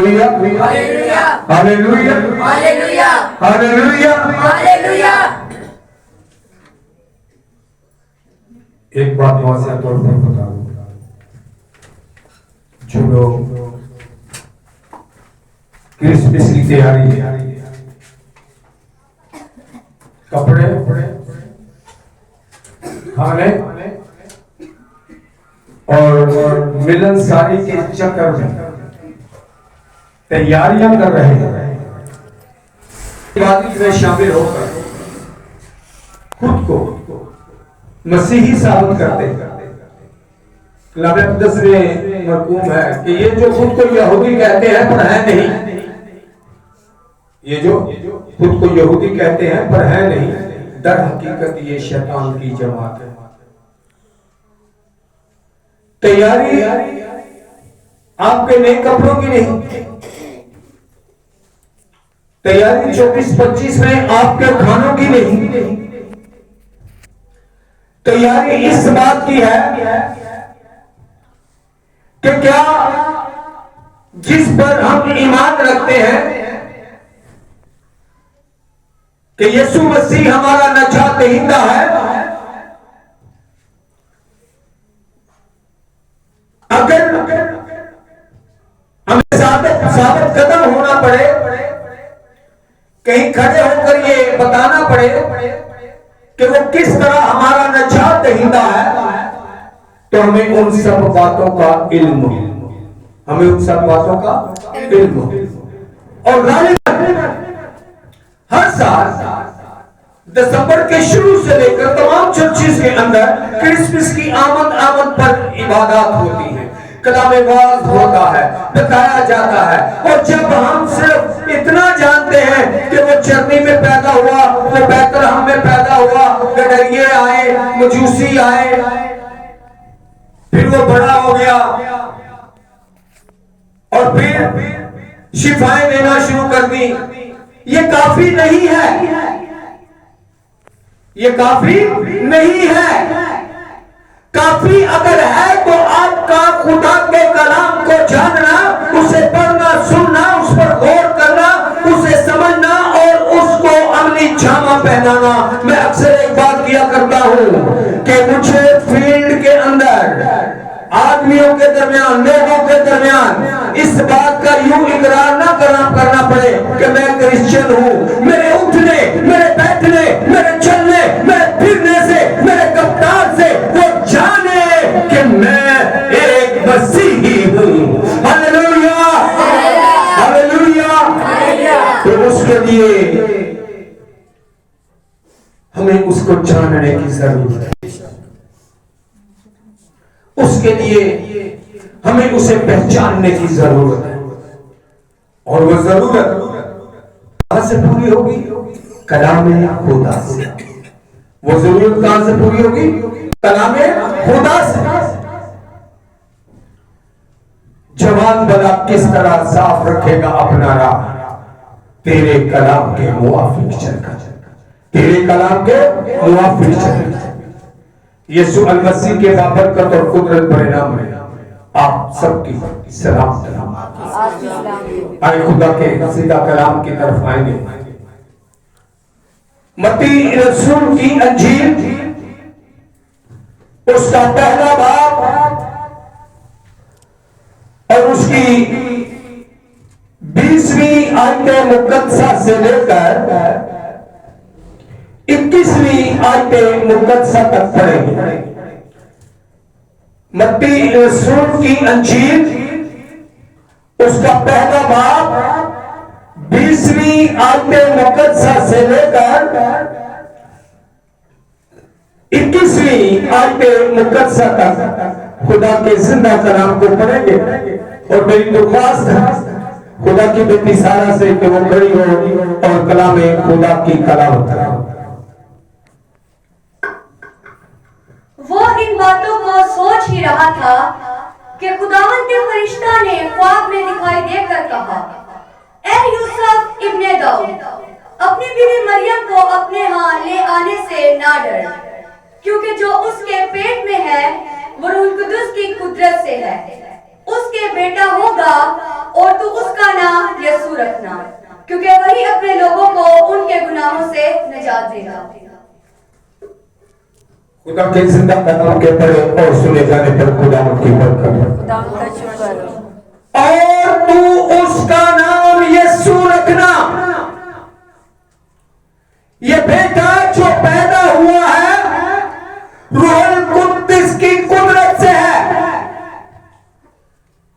Hallelujah hallelujah hallelujah hallelujah. Hallelujah. एक बात वाज़ेह तौर पर बता दूं, जो लोग क्रिसमस की तैयारी है, कपड़े खाने और मिलनसारी के चक्कर में तैयारियां कर रहे हैं, इबादत में शामिल होकर खुद को मसीही साबित करते हैं। कलाम मुक़द्दस में मरकूम है कि ये जो खुद को यहूदी कहते हैं पर है नहीं, ये जो खुद को यहूदी कहते हैं पर है नहीं, दर हकीकत ये शैतान की जमात है। तैयारी आपके नए कपड़ों की नहीं, तैयारी 24-25 में आपके खानों की नहीं, तैयारी इस बात की है कि क्या जिस पर हम ईमान रखते हैं कि यीशु मसीह हमारा नजात दहिंदा है, अगर हमें साबित कदम होना पड़े, कहीं खड़े होकर ये बताना पड़े कि वो किस तरह हमारा नजात दहिंदा है, तो हमें उन सब बातों का इल्म, हमें उन सब बातों का इल्म। और हर साल दिसंबर के शुरू से लेकर तमाम चर्चेस के अंदर क्रिसमस की आमद पर इबादत होती है, कलाम वाज होता है, बताया जाता है। और जब हम सिर्फ इतना जानते हैं कि वो चरनी में पैदा हुआ, वो बैतलहम में पैदा हुआ, गडरिये आए, मजूसी आए, फिर वो बड़ा हो गया और फिर शिफाएं देना शुरू कर दी, ये काफी नहीं है, ये काफी नहीं है। काफी अगर है तो आपका खुदा के कलाम को जानना, उसे पढ़ना, सुनना, उस पर गौर करना, उसे समझना और उसको अमली जामा पहनाना। मैं अक्सर एक बात किया करता हूं कि मुझे फील्ड के अंदर आदमियों के दरमियान, लोगों के दरमियान इस बात का यूं इकरार ना करना पड़े कि मैं क्रिश्चियन हूं। मेरे उठने, मेरे बैठने, मेरे चलने, मेरे फिरने से, मेरे कप्तान से वो जाने कि मैं एक मसीही हूं। Hallelujah hallelujah. तो उसके लिए हमें उसको जानने की जरूरत है, उसके लिए हमें उसे पहचानने की जरूरत है। और वो जरूरत कहां से पूरी होगी? कलाम खुदा से। वो जरूरत कहां से पूरी होगी? कलाम खुदा से। जवान बला किस तरह साफ रखेगा अपना राह, तेरे कलाम के मुआफिक चलकर, तेरे कलाम के मुआफिक चलकर। यीशु अलमसीह के बाबरकत और कुदरत परिणाम में आप सबकी सलाम सलाम। आए खुदा के सीधा कलाम की तरफ आएंगे। मत्ती रसूल की अंजील उसका पहला बाब और उसकी 20वीं आयत मुकद्दसा से लेकर 21वीं आयत मुकद्दसा तक पढ़ेंगे। मत्ती रसूल की अंजील उसका पहला बाब 20वीं आयत मुकद्दसा से लेकर 21वीं आयत मुकद्दसा तक खुदा के जिंदा कलाम को पढ़ेंगे। और मेरी दरख्वास्त है खुदा की बेटी सारा से कि वो खड़ी हो और कलाम खुदा की कलावत करे। वो इन बातों को सोच ही रहा था कि खुदावन के फरिश्ता ने ख्वाब में दिखाई देकर कहा, ए यूसुफ इब्ने दाऊद, अपनी बीवी मरियम को अपने यहाँ ले आने से ना डर, क्योंकि जो उसके पेट में है वो रूह कुदुस की कुदरत से है। उसके बेटा होगा और तू उसका नाम यीशु रखना, क्योंकि वही अपने लोगों को उनके गुनाहों से निजात देगा। खुदा के जिंदा कलाम के पढ़े और सुने जाने पर खुदा की बरकत। और तू उसका नाम यीशु रखना। ये बेटा जो पैदा हुआ है रूहुल कुद्दुस की कुदरत से है।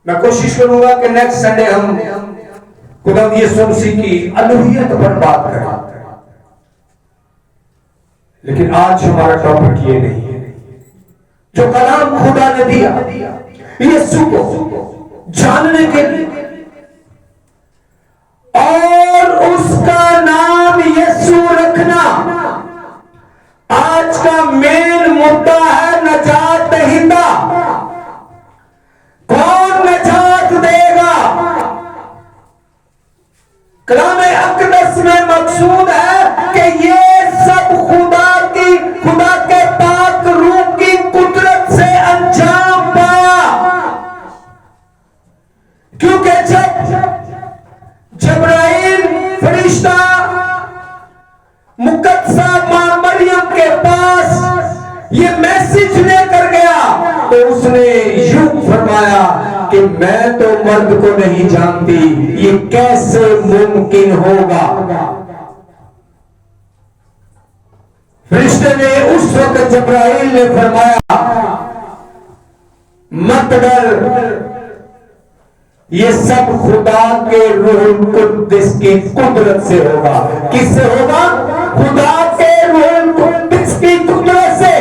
मैं कोशिश करूंगा कि नेक्स्ट संडे हम खुदा यीशु मसीह की अलूहियत पर बात करें, लेकिन आज हमारा टॉपिक ये नहीं है। जो कलाम खुदा ने दिया यीशु को जानने के लिए और उसका नाम यीशु रखना। आज का मेन मुद्दा है नजात दहिंदा। कौन नजात देगा? कलाम अक़दस में मकसूद है कि ये सब खुदा के पाक रूह की कुदरत से अंजाम पाया। क्योंकि जब जबराइल फरिश्ता मुकद्दसा मां मरियम के पास ये मैसेज लेकर गया तो उसने यूं फरमाया कि मैं तो मर्द को नहीं जानती, ये कैसे मुमकिन होगा। फरिश्ते ने उस वक्त जबराइल ने फरमाया मत डर, ये सब खुदा के रूहुल कुद्दुस की कुदरत से होगा। किससे होगा? खुदा के रूहुल कुद्दुस की कुदरत से।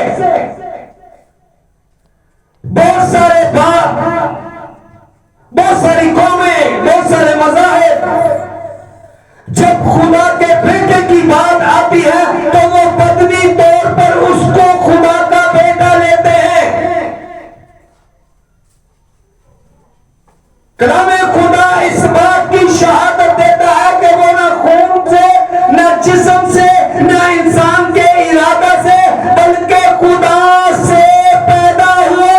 बहुत सारे बाप, बहुत सारी कौमें, बहुत सारे मज़ाहिब जब खुदा के बेटे की बात आती है तो वो बदनी तौर पर उसको खुदा का बेटा लेते हैं। कलाम खुदा इस बात की शहादत देता है कि वो ना खून से, ना जिस्म से, ना इंसान के इरादा से, बल्कि खुदा से पैदा हुआ।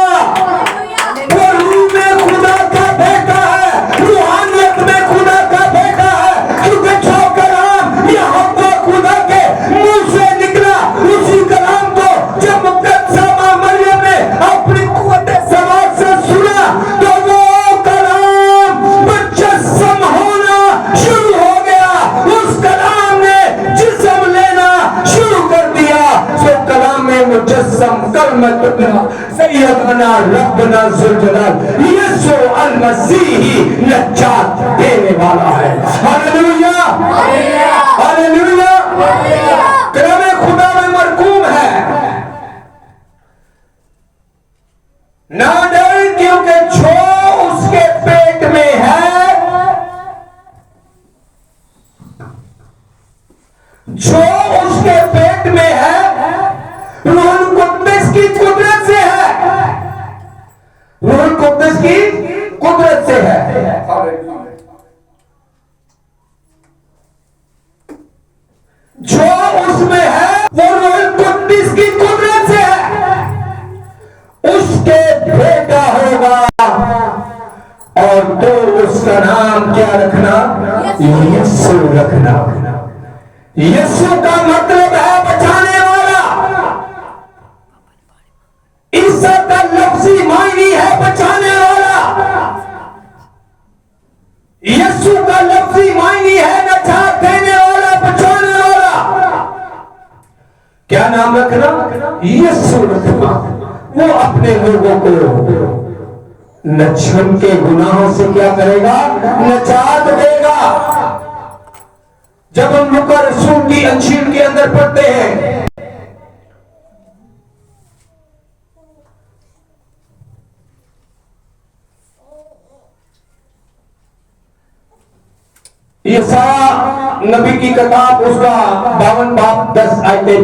वो रूह में खुदा का बेटा है, रूहानियत में खुदा का बेटा है। क्योंकि जो कलाम यहोवा खुदा के मुंह से निकला, उसी कलाम को जब मुकद्दसा मां मरियम ने अपनी कुव्वत समाज से सुना तो वो कलाम मुजस्सम होना शुरू हो गया। उस कलाम ने जिस्म लेना शुरू कर दिया। सो कलाम में मुजस्सम कलमतुल्लाह सैयदना रब्बना ज़ुल जलाल यीशु अल मसीह नजात देने वाला है। Hallelujah, hallelujah. कलाम खुदा में मरकूम है। ना डर, क्योंकि जो उसके पेट में है, जो उसके पेट में है रूहुल कुद्दुस की कुदरत से है। रूहुल कुद्दुस की कुदरत से है। जो उसमें है वो रूहुल कुद्दुस की कुदरत से है। उसके बेटा होगा और तो उसका नाम क्या रखना? यीशु रखना। यीशु का मतलब है बचाने वाला। ईसा का लफ्जी मायने है बचाने वाला। यीशु का लफ्जी मायने है नजात देने वाला, बचाने वाला। क्या नाम रखना? यीशु रखना। वो अपने लोगों को नजम के गुनाहों से क्या करेगा? नजात देगा। जब हम लूका रसूल की अंजील के अंदर पढ़ते हैं, यशायाह नबी की किताब उसका 52 बाब 10 आयतें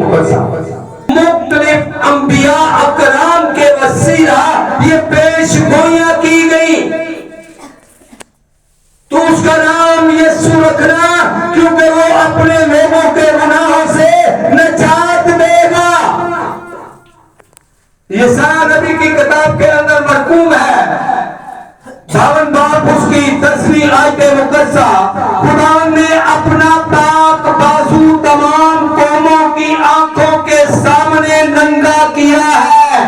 मुख्तलिफ अंबिया अकराम के वसीला ये पेश गोइयां की गई। तो उसका नाम यीशु रखना, क्योंकि वो अपने लोगों के गुनाहों से नजात देगा। यशायाह नबी की किताब के अंदर मरकूम है 52 बाब उसकी 10 21वीं आयत मुकद्दसा खुदा ने अपना पाक बाजू तमाम कौमों की आंखों के सामने नंगा किया है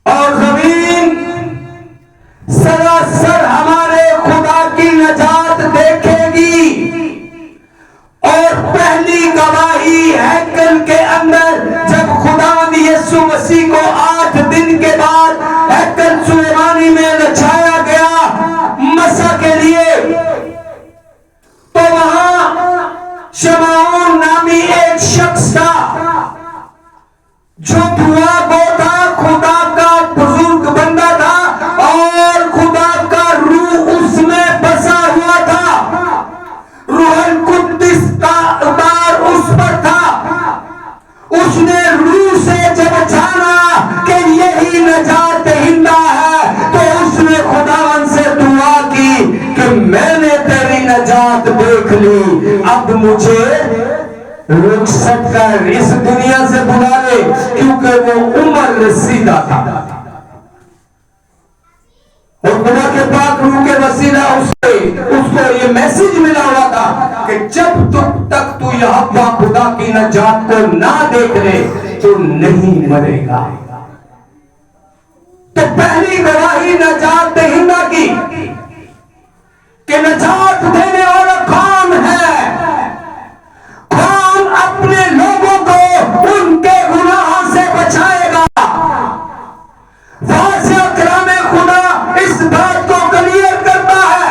और जमीन सरासर हमारे खुदा की नजात देखेगी। और पहली गवाही हैकल के अंदर जब खुदा यीशु मसीह को 8 दिन के बाद हैकल सुलेमानी में रचाया गया मसा के लिए, तो वहां शमाऊन नामी एक शख्स था जो दुआ गो था, खुदा का बुजुर्ग बंदा था और खुदा का रूह उसमें बसा हुआ था, रूहल कुद्दस का उतार उस पर था। उसने रूह से जब जाना कि यही नजात दहिंदा है, तो उसने खुदावन से दुआ की कि मैंने तेरी नजात देख ली, अब मुझे रुखसत कर इस दुनिया से बुला ले, क्योंकि वो उम्र रसीदा था और खुदा के पाक रूह के वसीला उसको ये मैसेज मिला हुआ था कि जब तक तू यहोवा खुदा की नजात को ना देख ले तो नहीं मरेगा। तो पहली गवाही नजात दहिंदा की कि नजात देने वाला कौन है, कौन अपने लोगों को उनके गुनाहों से बचाएगा। वाज़िह कलामे खुदा इस बात को क्लियर करता है।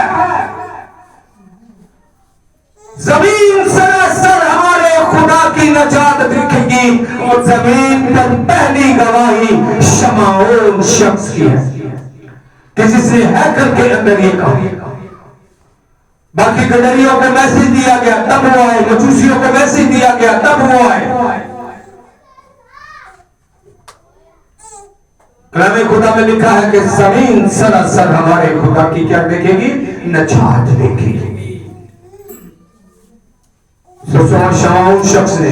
जमीन सरासर हमारे खुदा की नजात देखेगी और जमीन पर पहली गवाही शमाऊन शख्स की है कि जिसने हैकल के अंदर ये कहा। बाकी गडरियों को मैसेज दिया गया तब वो आए, मजूसियों को मैसेज दिया गया तब वो आए। कलामे खुदा में लिखा है कि जमीन सरासर हमारे खुदा की क्या देखेगी, नजात देखेगी। शमाऊन शख्स ने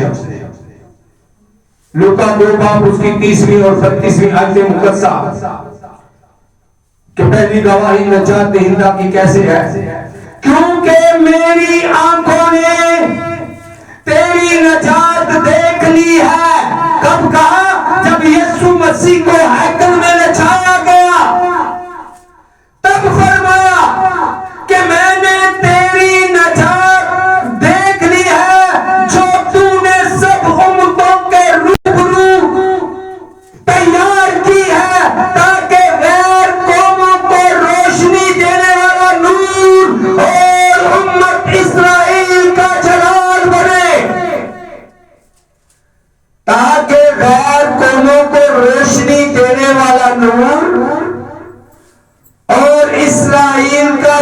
लूका 2 बाब उसकी 30वीं और 32वीं आयत मुकद्दसा कि पहली गवाही नजात दहिंदा की कैसे है, क्योंकि मेरी आंखों ने तेरी नजात देख ली है। कब कहा, जब यीशु मसीह को हैकल में रचाया गया तब फरमाया कि मैंने तेरी नजात देख ली है, जो तूने सब उम्मतों के रूबरू तैयार की है, ताकि गैर कौमों को रोशनी देने वाला नूर और उम्मत इस्राएल का जलाल बने, ताकि गैर कौमों को रोशनी देने वाला नूर और इस्राएल का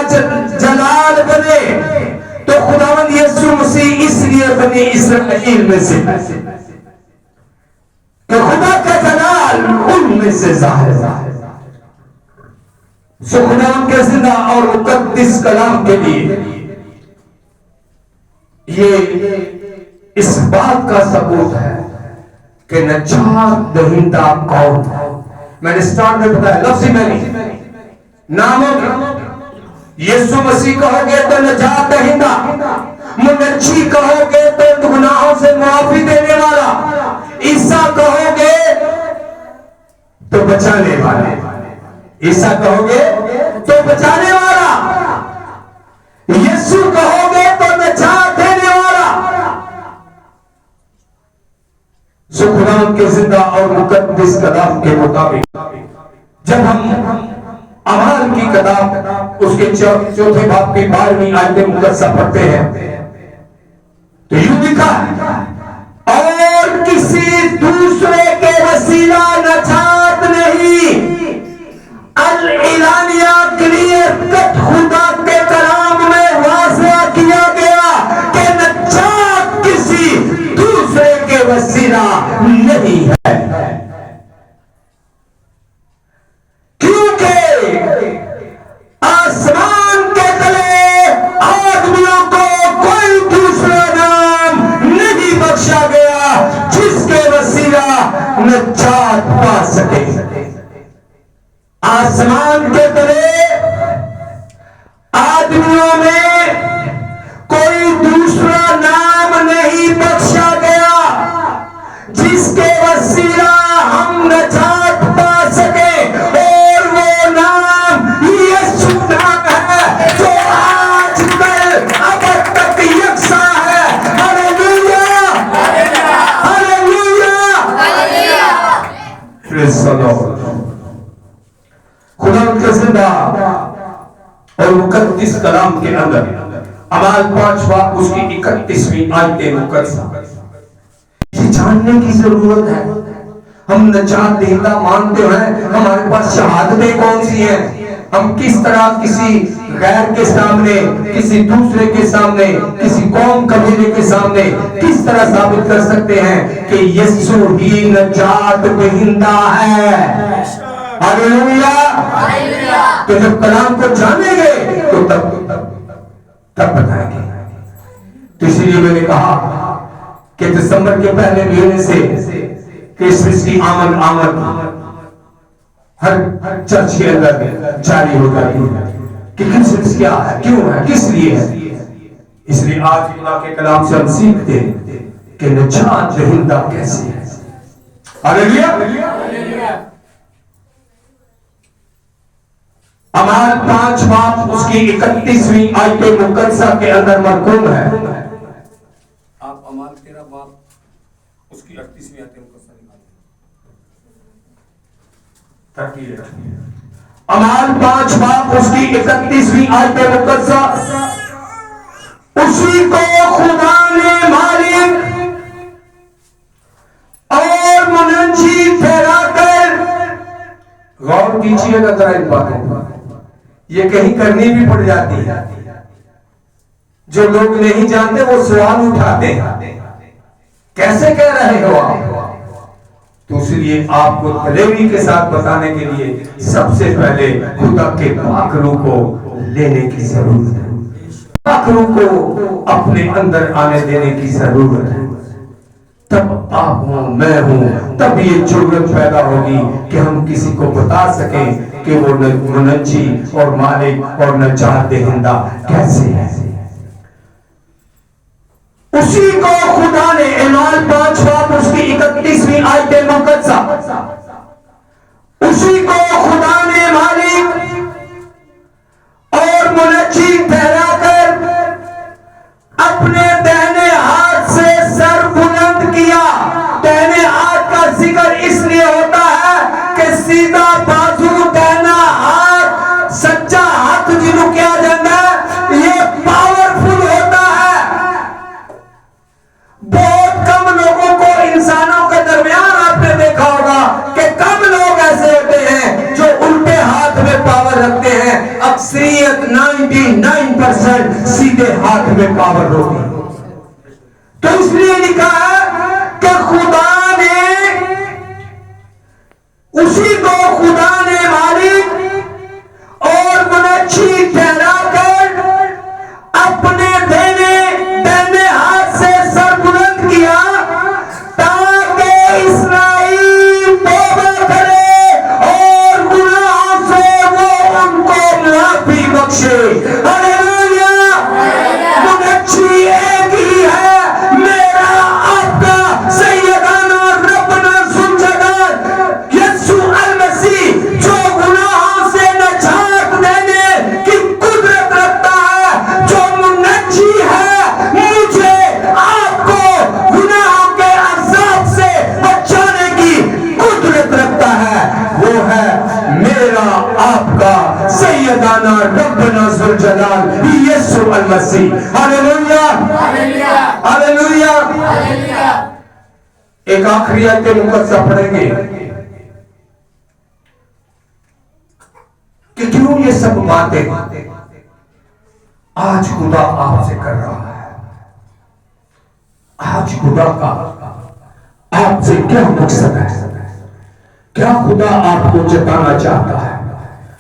जलाल बने। तो खुदावंद यीशु मसीह इसलिए बने इस्राएल में से कि खुदा का जलाल उनमें से जाहिर है। सो खुदावंद के जिंदा और मुकद्दस कलाम के लिए ये इस बात का सबूत है कि नजात दहिंदा कौन है। मैंने स्टार्ट में बताया लफ्ज़ी मैंने नामों की यीशु मसीह कहोगे तो नजात दहिंदा, मुनज्जी कहोगे तो गुनाहों से मुआफी देने वाला, ईसा कहोगे तो बचाने वाला, ईसा कहोगे तो बचाने वाला, यीशु कहोगे तो नजात देने वाला। सो खुदा के जिंदा और मुकद्दस कलाम के मुताबिक जब हम अमाल की किताब उसके 4थे बाब की 12वीं आयत मुकद्दसा पढ़ते हैं तो यूं लिखा है, और किसी दूसरे के वसीला नजात नहीं, अल इलानिया क्लियर खुदा के कलाम में वाज़िह किया गया कि नजात किसी दूसरे के वसीला नहीं है, क्योंकि आसमान के तले आदमियों को कोई दूसरा नाम नहीं बख्शा गया जिसके वसीला नजात पा सके। आसमान के तले आदमियों में कोई दूसरा नाम नहीं बख्शा गया जिसके वसीला हम नजात पा सके, और वो नाम यीशु नाम है जो आज कल अब तक यकसा है। Hallelujah, hallelujah, praise the Lord. खुदा का जिंदा और मुकद्दस कलाम के अंदर अमाल 5 बाब उसकी 31वीं आयत मुकद्दसा ये जानने की जरूरत है। हम नजात देता मानते हैं, हमारे पास शहादतें कौन सी हैं? हम किस तरह किसी गैर के सामने, किसी दूसरे के सामने, किसी कौम कबीले के सामने किस तरह साबित कर सकते हैं कि यीशु ही नजात देता है? हालेलुया। तो जब कलाम को जानेंगे तो तब बताएंगे। तो इसीलिए मैंने कहा कि दिसंबर के पहले महीने से क्रिसमस की आमद हर चर्च के अंदर जारी हो जाती है कि क्रिसमस क्या है, क्यों है, किस लिए है। इसलिए आज खुदा के कलाम से हम सीखते हैं कि नजात दहिंदा कैसे है। हालेलुया। अमाल 5 बाब उसकी 31वीं आयत मुकद्दसा के अंदर मरकूम है। आप अमाल 13 बाब उसकी 38वीं आयत मुकद्दसा निकालिए। अमाल 5 बाब उसकी 31वीं आयत मुकद्दसा, उसी को खुदा ने मालिक और मुनज्जी ठहराकर, गौर कीजिएगा जरा इन बातों पर, ये कहीं करनी भी पड़ जाती है। जो लोग नहीं जानते वो सवाल उठाते हैं, कैसे कह रहे हो आप? तो इसलिए आपको दलेरी के साथ बताने के लिए सबसे पहले खुदा के पाक रूह को लेने की जरूरत है, पाक रूह को अपने अंदर आने देने की जरूरत है। तब आप हूं, मैं हूं, तब ये जरूरत पैदा होगी कि हम किसी को बता सकें कि वो मुनज्जी और मालिक और नजात देहिंदा कैसे है। उसी को खुदा ने अमाल 5 बाब उसकी 31वीं आयत मुकद्दसा, उसी को खुदा ने मालिक और मुनज्जी ठहराकर अपने दाहिने हाथ से सर बुलंद किया। दाहिने हाथ का जिक्र इसलिए होता है कि सीधा बाजू, दाहिना हाथ, सच्चा हाथ जिन्हों किया जाता है, ये पावरफुल होता है। बहुत कम लोगों को, इंसानों के दरमियान आपने देखा होगा कि कम लोग ऐसे होते हैं जो उल्टे हाथ में पावर रखते हैं। अक्सरियत 99% सीधे हाथ में पावर होती है। तो इसलिए लिखा है कि खुदा ने, उसी को खुदा ने मालिक और मुनज्जी ठहराकर अपने दाहिने हाथ से सर बुलंद किया ताकि इस्राएल तौबा करे और गुनाहों से वो उनको माफी बख्शे। हालेलुया। मुनज्जी एक ही है, मेरा आपका सैयदाना रब्बना ज़ुलजलाल यीशु अल मसीह, जो गुनाहों से नजात देने की कुदरत रखता है, जो मुनज्जी है, मुझे आपको गुनाहों के अज़ाब से बचाने की कुदरत रखता है। वो है मेरा आपका सैयदाना रब्बना ज़ुलजलाल यीशु अल मसीह। Hallelujah, hallelujah. एक आखिरी आयत मुकद्दसा पढ़ेंगे कि क्यों ये सब बातें आज खुदा आपसे कर रहा है। आज खुदा का आपसे क्या मकसद है, क्या खुदा आपको जताना चाहता है?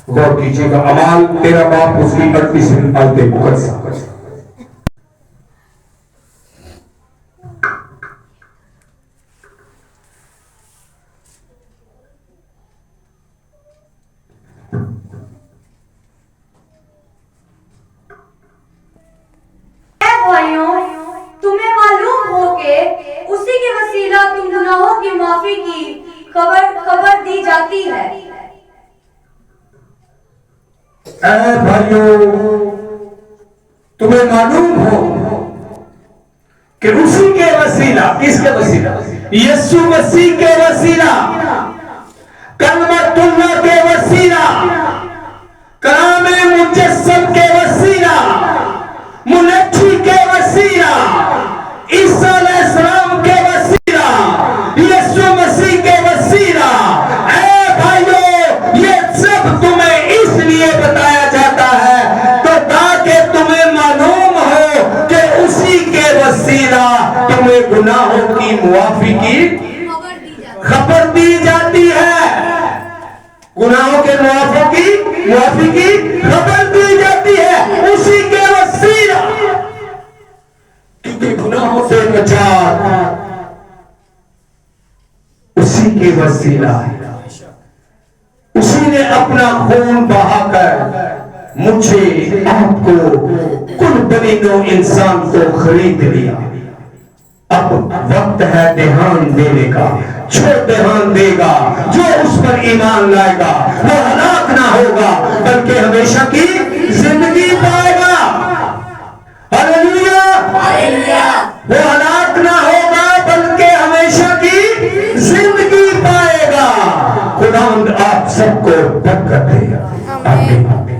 गौर कीजिएगा। अमाल 13 बाब उसकी 38वीं आयत मुकद्दसा, भाइयों, तुम्हें मालूम हो कि उसी के वसीला तुम गुनाहों की माफी की खबर दी जाती है। ऐ भाइयों, तुम्हें मालूम हो कि उसी के वसीला, किसके वसीला? यीशु मसीह के वसीला, कलमतुल्लाह के वसीला, कलामे मुजस्सम के वसीला, मुनज्जी के वसीला, ईसा अलैहिस्सलाम के वसीला, यीशु मसीह के वसीला। ऐ भाइयों, ये सब तुम्हें इसलिए बताया जाता है तो ताकि तुम्हें मालूम हो कि उसी के वसीला तुम्हें गुनाहों की मुआफी की खबर दी जाती है। गुनाहों के मुआफी की खबर दी जाती है उसी के वसीला, क्योंकि गुनाहों से निजात उसी के वसीला है। उसी ने अपना खून बहाकर मुझे, आपको, कुल बनीनो इंसान को खरीद लिया। अब वक्त है ध्यान देने का। जो ध्यान देगा, जो उस पर ईमान लाएगा, वो हलाक ना होगा बल्कि हमेशा की जिंदगी पाएगा। हालेलुया, वो हलाक ना होगा बल्कि हमेशा की जिंदगी पाएगा। खुदावंद आप सबको बरकत देगा। आमीन।